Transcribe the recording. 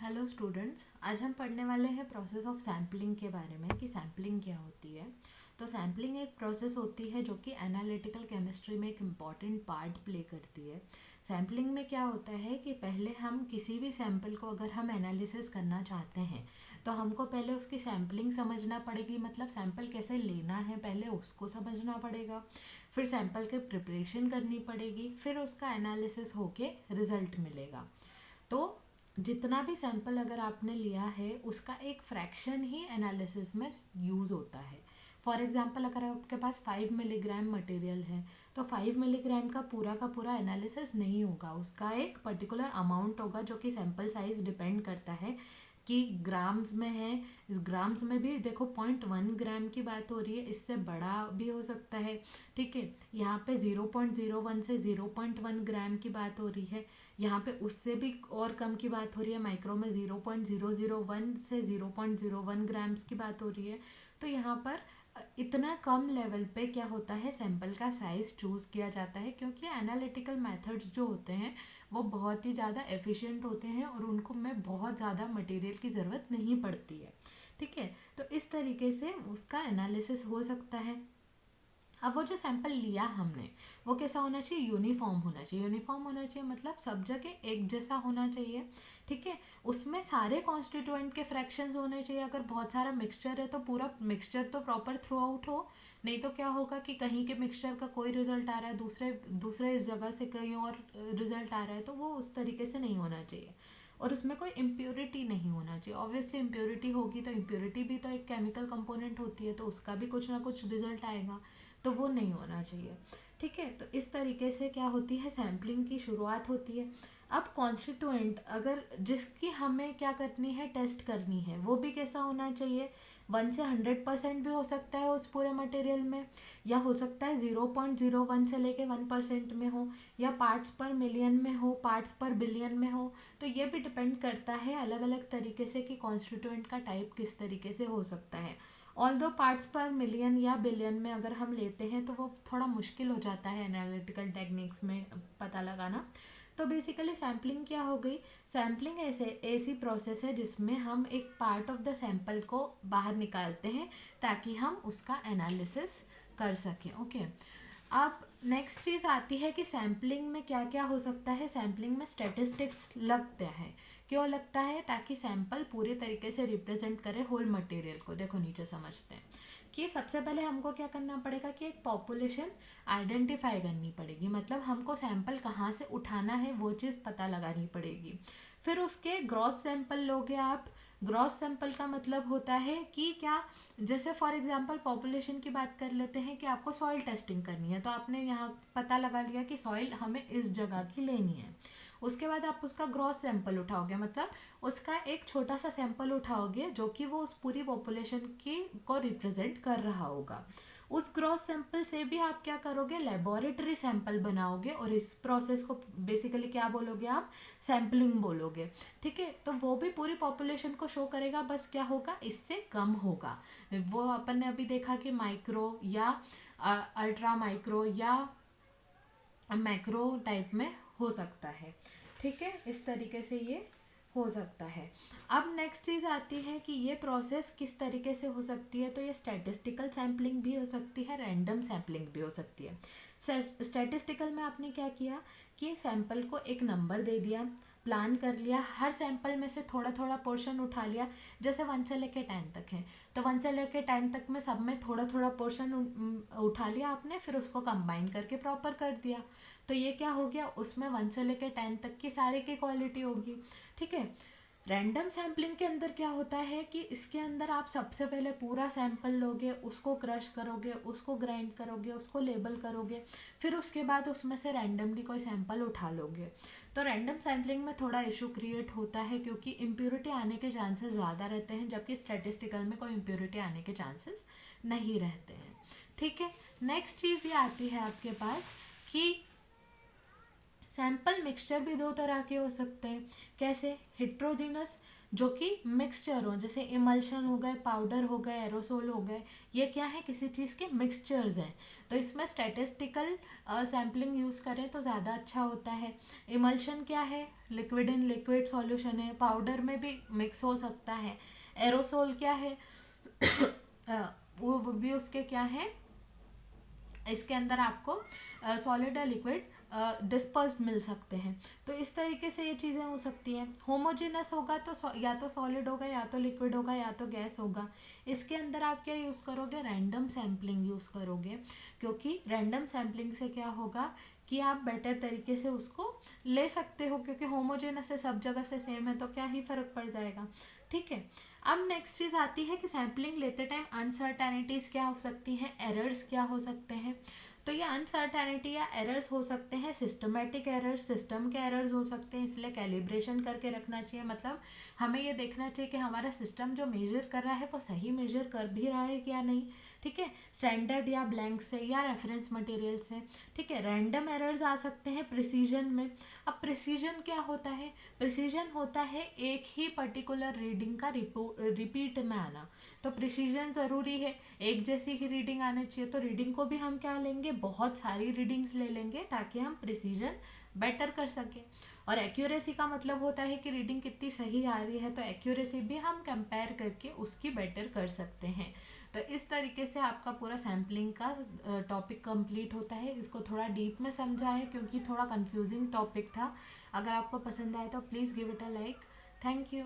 Hello students, आज हम पढ़ने वाले हैं प्रोसेस ऑफ सैम्पलिंग के बारे में कि सैम्पलिंग क्या होती है। तो सैम्पलिंग एक प्रोसेस होती है जो कि एनालिटिकल केमिस्ट्री में एक इम्पॉर्टेंट पार्ट प्ले करती है। सैम्पलिंग में क्या होता है कि पहले हम किसी भी सैम्पल को अगर हम एनालिसिस करना चाहते हैं तो हमको पहले उसकी सैम्पलिंग समझना पड़ेगी, मतलब सैम्पल कैसे लेना है पहले उसको समझना पड़ेगा। फिर सैम्पल की प्रिपरेशन करनी पड़ेगी, फिर उसका एनालिसिस होके रिजल्ट मिलेगा। तो जितना भी सैंपल अगर आपने लिया है उसका एक फ्रैक्शन ही एनालिसिस में यूज़ होता है। फॉर एग्जांपल अगर आपके पास 5 मिलीग्राम मटेरियल है तो 5 मिलीग्राम का पूरा एनालिसिस नहीं होगा, उसका एक पर्टिकुलर अमाउंट होगा जो कि सैंपल साइज डिपेंड करता है कि ग्राम्स में है। इस ग्राम्स में भी देखो 0.1 ग्राम की बात हो रही है, इससे बड़ा भी हो सकता है। ठीक है, यहाँ पे 0.01 से 0.1 ग्राम की बात हो रही है, यहाँ पे उससे भी और कम की बात हो रही है। माइक्रो में 0.001 से 0.01 ग्राम्स की बात हो रही है। तो यहाँ पर इतना कम लेवल पे क्या होता है, सैंपल का साइज चूज़ किया जाता है क्योंकि एनालिटिकल मेथड्स जो होते हैं वो बहुत ही ज़्यादा एफिशिएंट होते हैं और उनको में बहुत ज़्यादा मटेरियल की ज़रूरत नहीं पड़ती है। ठीक है, तो इस तरीके से उसका एनालिसिस हो सकता है। अब वो जो सैंपल लिया हमने वो कैसा होना चाहिए, यूनिफॉर्म होना चाहिए। यूनिफॉर्म होना चाहिए मतलब सब जगह एक जैसा होना चाहिए। ठीक है, उसमें सारे कॉन्स्टिट्यूएंट के फ्रैक्शंस होने चाहिए। अगर बहुत सारा मिक्सचर है तो पूरा मिक्सचर तो प्रॉपर थ्रू आउट हो, नहीं तो क्या होगा कि कहीं के मिक्सचर का कोई रिजल्ट आ रहा है, दूसरे दूसरे इस जगह से कहीं और रिजल्ट आ रहा है, तो वो उस तरीके से नहीं होना चाहिए। और उसमें कोई इम्प्योरिटी नहीं होना चाहिए। ऑब्वियसली इम्प्योरिटी होगी तो इम्प्योरिटी भी तो एक केमिकल कंपोनेंट होती है, तो उसका भी कुछ ना कुछ रिजल्ट आएगा, तो वो नहीं होना चाहिए। ठीक है, तो इस तरीके से क्या होती है, सैम्पलिंग की शुरुआत होती है। अब कॉन्स्टिट्यूएंट अगर जिसकी हमें क्या करनी है, टेस्ट करनी है, वो भी कैसा होना चाहिए, 1 से 100% भी हो सकता है उस पूरे मटेरियल में, या हो सकता है 0.01 से लेके 1% में हो, या पार्ट्स पर मिलियन में हो, पार्ट्स पर बिलियन में हो। तो ये भी डिपेंड करता है अलग अलग तरीके से कि कॉन्स्टिट्यूएंट का टाइप किस तरीके से हो सकता है। ऑल दो पार्ट्स पर मिलियन या बिलियन में अगर हम लेते हैं तो वो थोड़ा मुश्किल हो जाता है एनालिटिकल टेक्निक्स में पता लगाना। तो बेसिकली सैम्पलिंग क्या हो गई, सैम्पलिंग ऐसे ऐसी प्रोसेस है जिसमें हम एक पार्ट ऑफ द सैंपल को बाहर निकालते हैं ताकि हम उसका एनालिसिस कर सकें। ओके, अब नेक्स्ट चीज़ आती है कि सैम्पलिंग में क्या क्या हो सकता है। सैम्पलिंग में स्टैटिस्टिक्स लगता है, क्यों लगता है, ताकि सैंपल पूरे तरीके से रिप्रेजेंट करे होल मटेरियल को। देखो नीचे समझते हैं कि सबसे पहले हमको क्या करना पड़ेगा कि एक पॉपुलेशन आइडेंटिफाई करनी पड़ेगी, मतलब हमको सैंपल कहाँ से उठाना है वो चीज़ पता लगानी पड़ेगी। फिर उसके ग्रॉस सैंपल लोगे आप। ग्रॉस सैंपल का मतलब होता है कि क्या, जैसे फॉर एग्जांपल पॉपुलेशन की बात कर लेते हैं कि आपको सॉइल टेस्टिंग करनी है, तो आपने यहाँ पता लगा लिया कि सॉइल हमें इस जगह की लेनी है। उसके बाद आप उसका ग्रॉस सैंपल उठाओगे, मतलब उसका एक छोटा सा सैंपल उठाओगे जो कि वो उस पूरी पॉपुलेशन की को रिप्रेजेंट कर रहा होगा। उस ग्रॉस सैंपल से भी आप क्या करोगे, लेबोरेटरी सैंपल बनाओगे, और इस प्रोसेस को बेसिकली क्या बोलोगे आप, सैम्पलिंग बोलोगे। ठीक है, तो वो भी पूरी पॉपुलेशन को शो करेगा, बस क्या होगा, इससे कम होगा। वो अपन ने अभी देखा कि माइक्रो या अल्ट्रा माइक्रो या मैक्रो टाइप में हो सकता है। ठीक है, इस तरीके से ये हो सकता है। अब नेक्स्ट चीज़ आती है कि ये प्रोसेस किस तरीके से हो सकती है, तो ये स्टैटिस्टिकल सैम्पलिंग भी हो सकती है, रैंडम सैम्पलिंग भी हो सकती है। स्टैटिस्टिकल में आपने क्या किया कि सैंपल को एक नंबर दे दिया, प्लान कर लिया, हर सैंपल में से थोड़ा थोड़ा पोर्शन उठा लिया। जैसे 1 से लेके 10 तक है तो 1 से लेके 10 तक में सब में थोड़ा थोड़ा पोर्शन उठा लिया आपने, फिर उसको कंबाइन करके प्रॉपर कर दिया। तो ये क्या हो गया, उसमें 1 से लेके 10 तक की सारे की क्वालिटी होगी। ठीक है, रैंडम सैम्पलिंग के अंदर क्या होता है कि इसके अंदर आप सबसे पहले पूरा सैंपल लोगे, उसको क्रश करोगे, उसको ग्राइंड करोगे, उसको लेबल करोगे, फिर उसके बाद उसमें से रैंडमली कोई सैंपल उठा लोगे। तो रैंडम सैम्पलिंग में थोड़ा इशू क्रिएट होता है क्योंकि इम्प्योरिटी आने के चांसेस ज़्यादा रहते हैं, जबकि स्टैटिस्टिकल में कोई इम्प्योरिटी आने के चांसेस नहीं रहते हैं। ठीक है, नेक्स्ट चीज़ ये आती है आपके पास कि सैंपल मिक्सचर भी दो तरह के हो सकते हैं। कैसे? हेट्रोजीनस, जो कि मिक्सचर हो, जैसे इमल्शन हो गए, पाउडर हो गए, एरोसोल हो गए, ये क्या है? किसी चीज़ के मिक्सचर्स हैं। तो इसमें स्टैटिस्टिकल सैम्पलिंग यूज़ करें तो ज़्यादा अच्छा होता है। इमल्शन क्या है? लिक्विड इन लिक्विड सॉल्यूशन है, पाउडर में भी मिक्स हो सकता है। एरोसोल क्या है? वो भी उसके क्या है, इसके अंदर आपको सॉलिड या लिक्विड डिस्पर्स्ड मिल सकते हैं। तो इस तरीके से ये चीज़ें हो सकती हैं। होमोजेनस होगा तो या तो सॉलिड होगा, या तो लिक्विड होगा, या तो गैस होगा। इसके अंदर आप क्या यूज़ करोगे? रैंडम सैम्पलिंग यूज़ करोगे, क्योंकि रैंडम सैम्पलिंग से क्या होगा कि आप बेटर तरीके से उसको ले सकते हो, क्योंकि होमोजेनस है, सब जगह से सेम है, तो क्या ही फ़र्क पड़ जाएगा। ठीक है। अब नेक्स्ट चीज़ आती है कि सैम्पलिंग लेते टाइम अनसर्टेनिटीज़ क्या हो सकती हैं, एरर्स क्या हो सकते हैं। तो ये अनसर्टेनिटी या एरर्स हो सकते हैं सिस्टमेटिक एरर्स, सिस्टम के एरर्स हो सकते हैं, इसलिए कैलिब्रेशन करके रखना चाहिए। मतलब हमें ये देखना चाहिए कि हमारा सिस्टम जो मेजर कर रहा है वो सही मेजर कर भी रहा है क्या नहीं। ठीक है, स्टैंडर्ड या ब्लैंक से या रेफरेंस मटेरियल से। ठीक है, रैंडम एरर्स आ सकते हैं प्रिसीजन में। अब प्रिसीजन क्या होता है? प्रिसीजन होता है एक ही पर्टिकुलर रीडिंग का रिपीट में आना। तो प्रिसीजन ज़रूरी है, एक जैसी ही रीडिंग आनी चाहिए। तो रीडिंग को भी हम क्या लेंगे? बहुत सारी रीडिंग्स ले लेंगे ताकि हम प्रिसीजन बेटर कर सकें। और एक्यूरेसी का मतलब होता है कि रीडिंग कितनी सही आ रही है, तो एक्यूरेसी भी हम कंपेयर करके उसकी बेटर कर सकते हैं। तो इस तरीके से आपका पूरा सैम्पलिंग का टॉपिक कंप्लीट होता है। इसको थोड़ा डीप में समझा है क्योंकि थोड़ा कंफ्यूजिंग टॉपिक था। अगर आपको पसंद आए तो please give it a like. Thank you.